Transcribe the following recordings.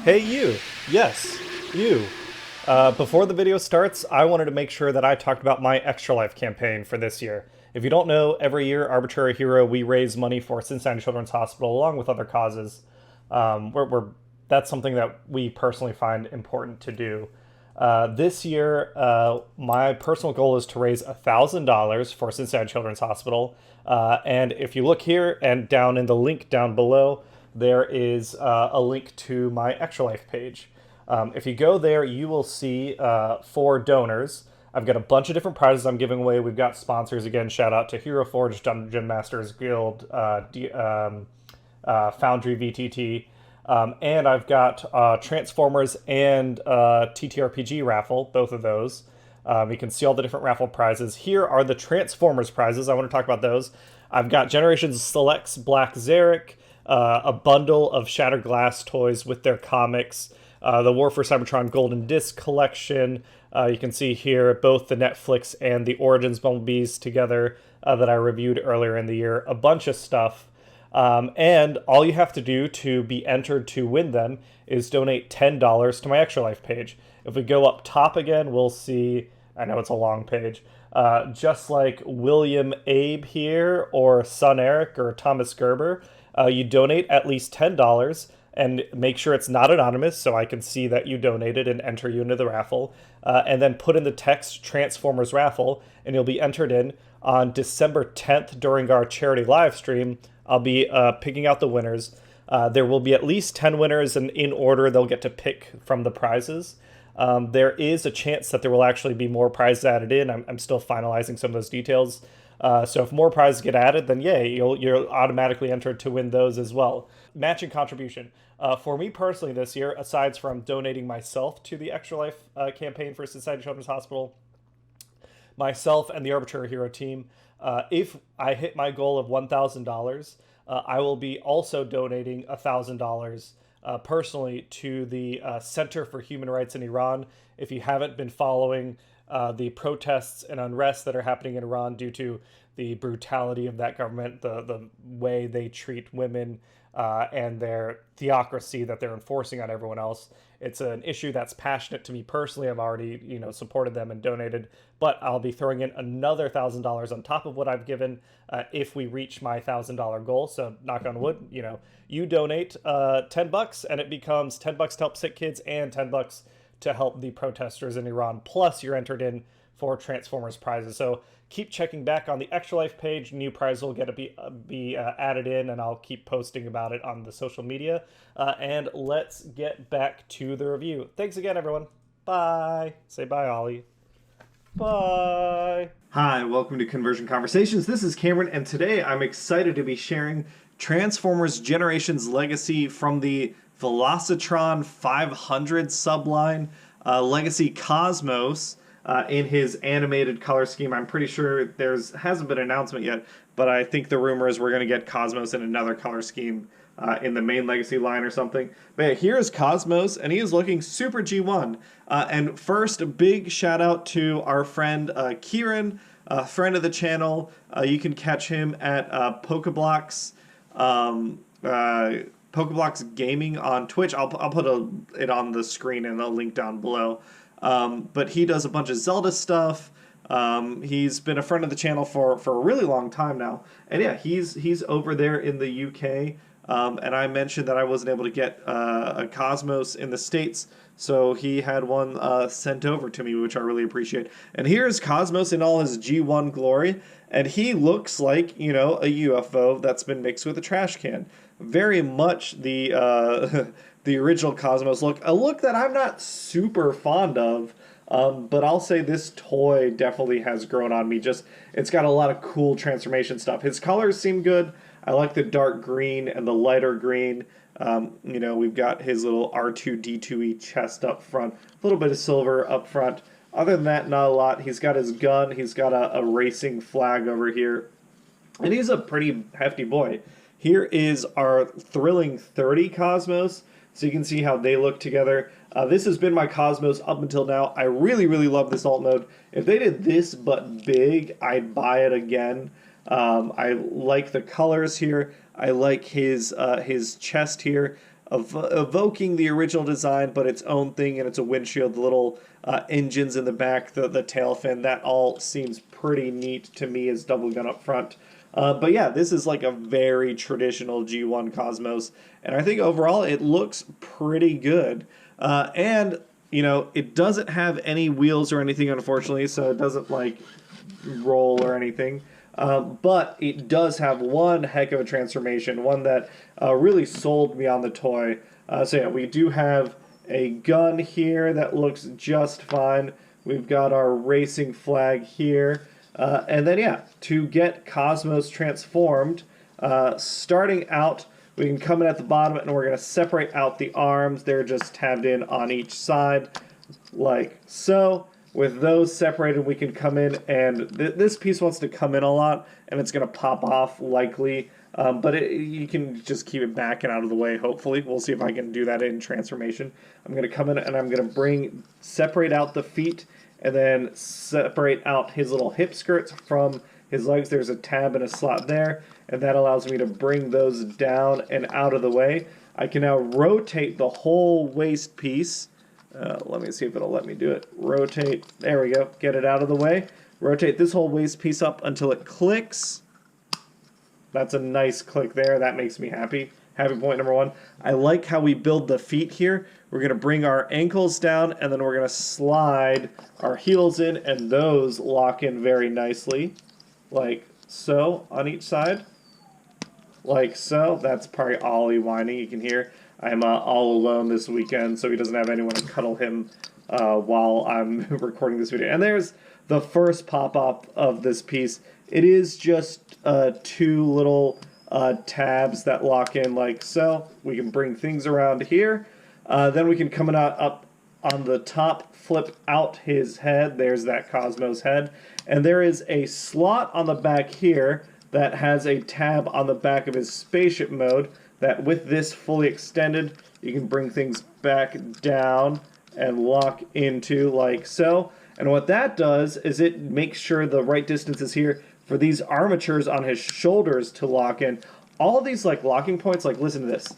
Hey you! Yes, you. Before the video starts, I wanted to make sure that I talked about my Extra Life campaign for this year. If you don't know, every year, Arbitrary Hero, we raise money for Cincinnati Children's Hospital along with other causes. That's something that we personally find important to do. This year, my personal goal is to raise $1,000 for Cincinnati Children's Hospital. And if you look here and down in the link down below, there is a link to my Extra Life page. If you go there, you will see for donors. I've got a bunch of different prizes I'm giving away. We've got sponsors again. Shout out to Hero Forge, Dungeon Masters Guild, Foundry VTT. And I've got Transformers and TTRPG raffle, both of those. You can see all the different raffle prizes. Here are the Transformers prizes. I want to talk about those. I've got Generations Selects Black Zarek, a bundle of Shattered Glass toys with their comics, the War for Cybertron Golden Disc collection. You can see here both the Netflix and the Origins Bumblebees together that I reviewed earlier in the year. A bunch of stuff. And all you have to do to be entered to win them is donate $10 to my Extra Life page. If we go up top again, we'll see, I know it's a long page, just like William Abe here, or Son Eric, or Thomas Gerber, you donate at least $10 and make sure it's not anonymous so I can see that you donated and enter you into the raffle. And then put in the text Transformers Raffle, and you'll be entered in on December 10th during our charity live stream. I'll be picking out the winners. There will be at least 10 winners, and in order they'll get to pick from the prizes. There is a chance that there will actually be more prizes added in. I'm still finalizing some of those details. So if more prizes get added, then yay, you're automatically entered to win those as well. Matching contribution. For me personally this year, aside from donating myself to the Extra Life campaign for Cincinnati Children's Hospital, myself and the Arbitrary Hero team, if I hit my goal of $1,000, I will be also donating $1,000 personally to the Center for Human Rights in Iran. If you haven't been following the protests and unrest that are happening in Iran due to the brutality of that government, the way they treat women, and their theocracy that they're enforcing on everyone else. It's an issue that's passionate to me personally. I've already, supported them and donated, but I'll be throwing in another $1,000 on top of what I've given if we reach my $1,000 goal. So knock on wood, you donate $10 and it becomes $10 to help sick kids and $10 to help the protesters in Iran. Plus you're entered in for Transformers prizes. So keep checking back on the Extra Life page. New prize will get to be added in, and I'll keep posting about it on the social media. And let's get back to the review. Thanks again, everyone. Bye. Say bye, Ollie. Bye. Hi, welcome to Conversion Conversations. This is Cameron, and today I'm excited to be sharing Transformers Generations Legacy from the Velocitron 500 subline, Legacy Cosmos, in his animated color scheme. I'm pretty sure hasn't been an announcement yet, but I think the rumor is we're going to get Cosmos in another color scheme in the main Legacy line or something. But yeah, here is Cosmos, and he is looking super G1. And first, a big shout out to our friend Kieran, a friend of the channel. You can catch him at Pokeblocks, Pokeblocks Gaming on Twitch. I'll put it on the screen and a link down below. But he does a bunch of Zelda stuff. He's been a friend of the channel for a really long time now. And yeah, he's over there in the UK. And I mentioned that I wasn't able to get a Cosmos in the States, so he had one sent over to me, which I really appreciate. And here's Cosmos in all his G1 glory, and he looks like, a UFO that's been mixed with a trash can. Very much the the original Cosmos look, a look that I'm not super fond of, but I'll say this toy definitely has grown on me. It's got a lot of cool transformation stuff. His colors seem good. I like the dark green and the lighter green. We've got his little R2-D2E chest up front, a little bit of silver up front. Other than that, not a lot. He's got his gun. He's got a racing flag over here. And he's a pretty hefty boy. Here is our thrilling 30 Cosmos. So you can see how they look together. This has been my Cosmos up until now. I really, really love this alt mode. If they did this but big, I'd buy it again. I like the colors here. I like his chest here. evoking the original design, but its own thing, and it's a windshield, the little engines in the back, the tail fin, that all seems pretty neat to me as double gun up front. But yeah, this is like a very traditional G1 Cosmos, and I think overall it looks pretty good. And, you know, it doesn't have any wheels or anything, unfortunately, so it doesn't, like, roll or anything. But it does have one heck of a transformation, one that really sold me on the toy. So yeah, we do have a gun here that looks just fine. We've got our racing flag here. And then yeah, to get Cosmos transformed, starting out, we can come in at the bottom and we're going to separate out the arms. They're just tabbed in on each side, like so. With those separated, we can come in, and this piece wants to come in a lot, and it's going to pop off likely, but you can just keep it back and out of the way, hopefully. We'll see if I can do that in Transformation. I'm going to come in, and I'm going to separate out the feet, and then separate out his little hip skirts from his legs. There's a tab and a slot there, and that allows me to bring those down and out of the way. I can now rotate the whole waist piece. Let me see if it'll let me do it. Rotate. There we go. Get it out of the way. Rotate this whole waist piece up until it clicks. That's a nice click there. That makes me happy. Happy point number one. I like how we build the feet here. We're going to bring our ankles down, and then we're going to slide our heels in, and those lock in very nicely. Like so on each side. Like so. That's probably Ollie whining. You can hear. I'm all alone this weekend, so he doesn't have anyone to cuddle him while I'm recording this video. And there's the first pop-up of this piece. It is just two little tabs that lock in like so. We can bring things around here. Then we can come up on the top, flip out his head. There's that Cosmos head. And there is a slot on the back here that has a tab on the back of his spaceship mode, that with this fully extended, you can bring things back down and lock into like so. And what that does is it makes sure the right distance is here for these armatures on his shoulders to lock in. All these like locking points, like listen to this.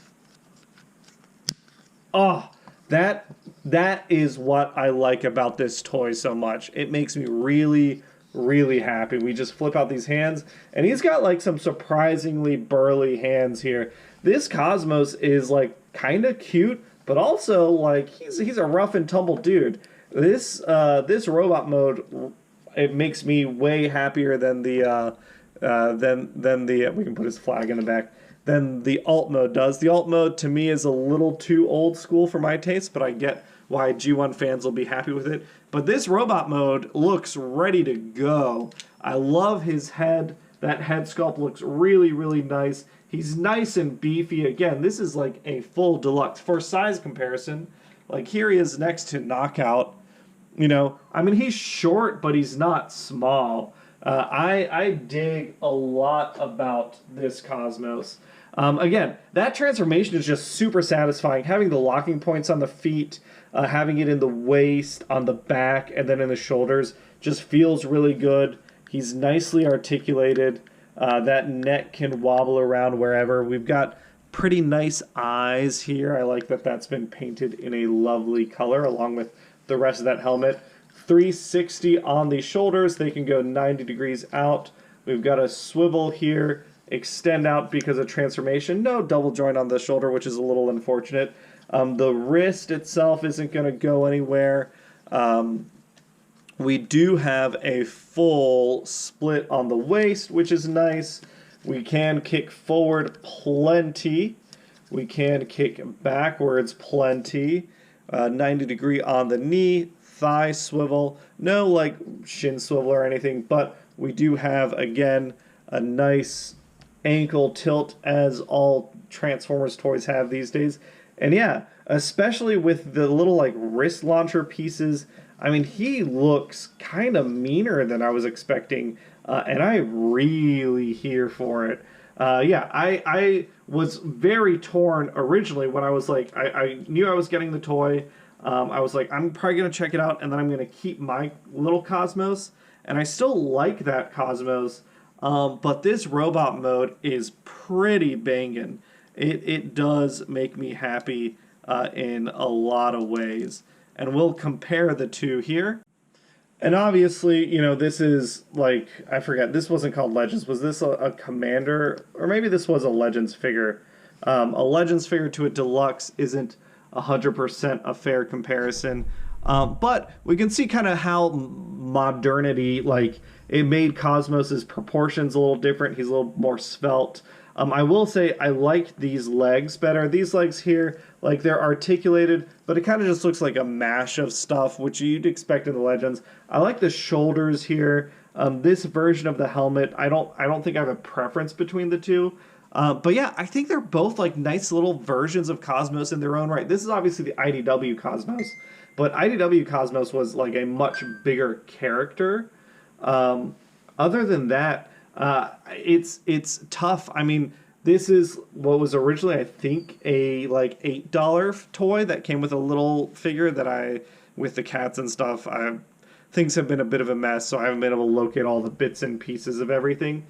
Oh, that is what I like about this toy so much. It makes me really, really happy. We just flip out these hands, and he's got like some surprisingly burly hands here. This Cosmos is like kind of cute, but also like he's a rough and tumble dude. This robot mode, it makes me way happier than the we can put his flag in the back, than the alt mode does. The alt mode to me is a little too old school for my taste, but I get why G1 fans will be happy with it. But this robot mode looks ready to go. I love his head. That head sculpt looks really, really nice. He's nice and beefy. Again, this is like a full deluxe. For size comparison, like here he is next to Knockout. You know, I mean, he's short, but he's not small. I dig a lot about this Cosmos. Again, that transformation is just super satisfying. Having the locking points on the feet, having it in the waist, on the back, and then in the shoulders just feels really good. He's nicely articulated. That neck can wobble around wherever. We've got pretty nice eyes here. I like that that's been painted in a lovely color along with the rest of that helmet. 360 on the shoulders. They can go 90 degrees out. We've got a swivel here, extend out because of transformation. No double joint on the shoulder, which is a little unfortunate. The wrist itself isn't going to go anywhere. We do have a full split on the waist, which is nice. We can kick forward plenty. We can kick backwards plenty. 90 degree on the knee, thigh swivel. No like shin swivel or anything, but we do have, again, a nice ankle tilt as all Transformers toys have these days. And yeah, especially with the little like wrist launcher pieces, I mean, he looks kind of meaner than I was expecting, and I'm really here for it. Yeah, I was very torn originally when I was like, I knew I was getting the toy. I was like, I'm probably going to check it out, and then I'm going to keep my little Cosmos. And I still like that Cosmos, but this robot mode is pretty banging. it does make me happy in a lot of ways. And we'll compare the two here. And obviously, you know, this is like, I forget, this wasn't called Legends. Was this a Commander? Or maybe this was a Legends figure. A Legends figure to a Deluxe isn't 100% a fair comparison. But we can see kind of how modernity, like, it made Cosmos' proportions a little different. He's a little more svelte. I will say I like these legs better. These legs here, like, they're articulated, but it kind of just looks like a mash of stuff, which you'd expect in the Legends. I like the shoulders here. This version of the helmet, I don't think I have a preference between the two. But yeah, I think they're both like nice little versions of Cosmos in their own right. This is obviously the IDW Cosmos, but IDW Cosmos was like a much bigger character. Other than that, it's tough. I mean, this is what was originally, I think, a like $8 toy that came with a little figure that with the cats and stuff. Things have been a bit of a mess, so I haven't been able to locate all the bits and pieces of everything.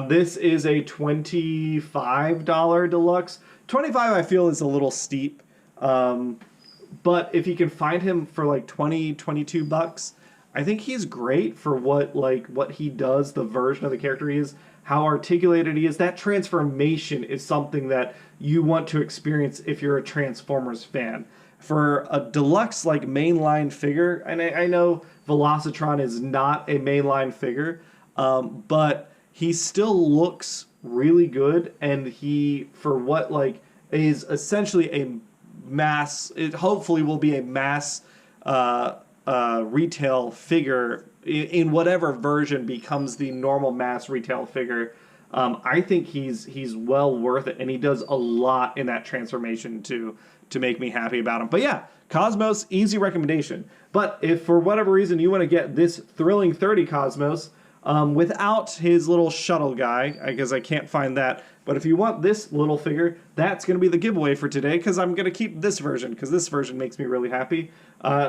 This is a $25 deluxe. 25 I feel is a little steep. But if you can find him for like 20, 22 bucks, I think he's great for what he does, the version of the character he is, how articulated he is. That transformation is something that you want to experience if you're a Transformers fan. For a deluxe like mainline figure, and I know Velocitron is not a mainline figure, but he still looks really good, and he, for what like is essentially a mass, it hopefully will be a mass retail figure in whatever version becomes the normal mass retail figure. I think he's well worth it, and he does a lot in that transformation to make me happy about him. But yeah, Cosmos, easy recommendation. But if for whatever reason you want to get this thrilling 30 Cosmos without his little shuttle guy, because I can't find that, but if you want this little figure, that's going to be the giveaway for today, because I'm going to keep this version, because this version makes me really happy.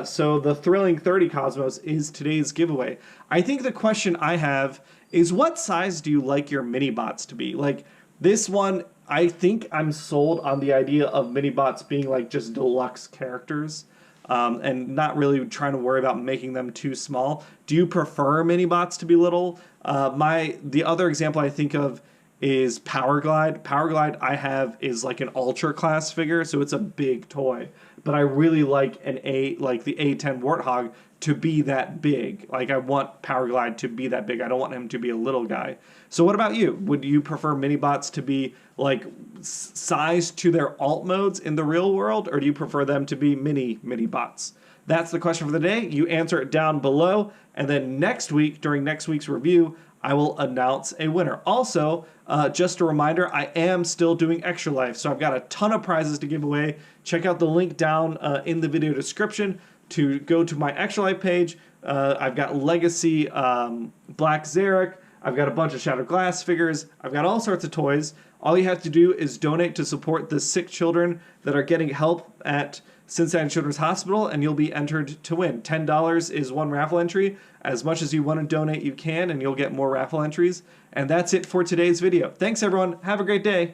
So the thrilling 30 Cosmos is today's giveaway. I think the question I have is, what size do you like your mini-bots to be? Like, this one, I think I'm sold on the idea of mini-bots being like just deluxe characters. And not really trying to worry about making them too small. Do you prefer mini-bots to be little? The other example I think of is Power Glide. Power Glide I have is like an ultra class figure, so it's a big toy. But I really like the A10 Warthog to be that big. Like, I want Power Glide to be that big. I don't want him to be a little guy. So what about you? Would you prefer mini-bots to be like sized to their alt modes in the real world, or do you prefer them to be mini-bots? That's the question for the day. You answer it down below, and then next week, during next week's review, I will announce a winner. Also, just a reminder, I am still doing Extra Life, so I've got a ton of prizes to give away. Check out the link down in the video description to go to my Extra Life page. I've got Legacy Black Zarek. I've got a bunch of Shattered Glass figures. I've got all sorts of toys. All you have to do is donate to support the sick children that are getting help at Cincinnati Children's Hospital, and you'll be entered to win. $10 is one raffle entry. As much as you want to donate, you can, and you'll get more raffle entries. And that's it for today's video. Thanks, everyone. Have a great day.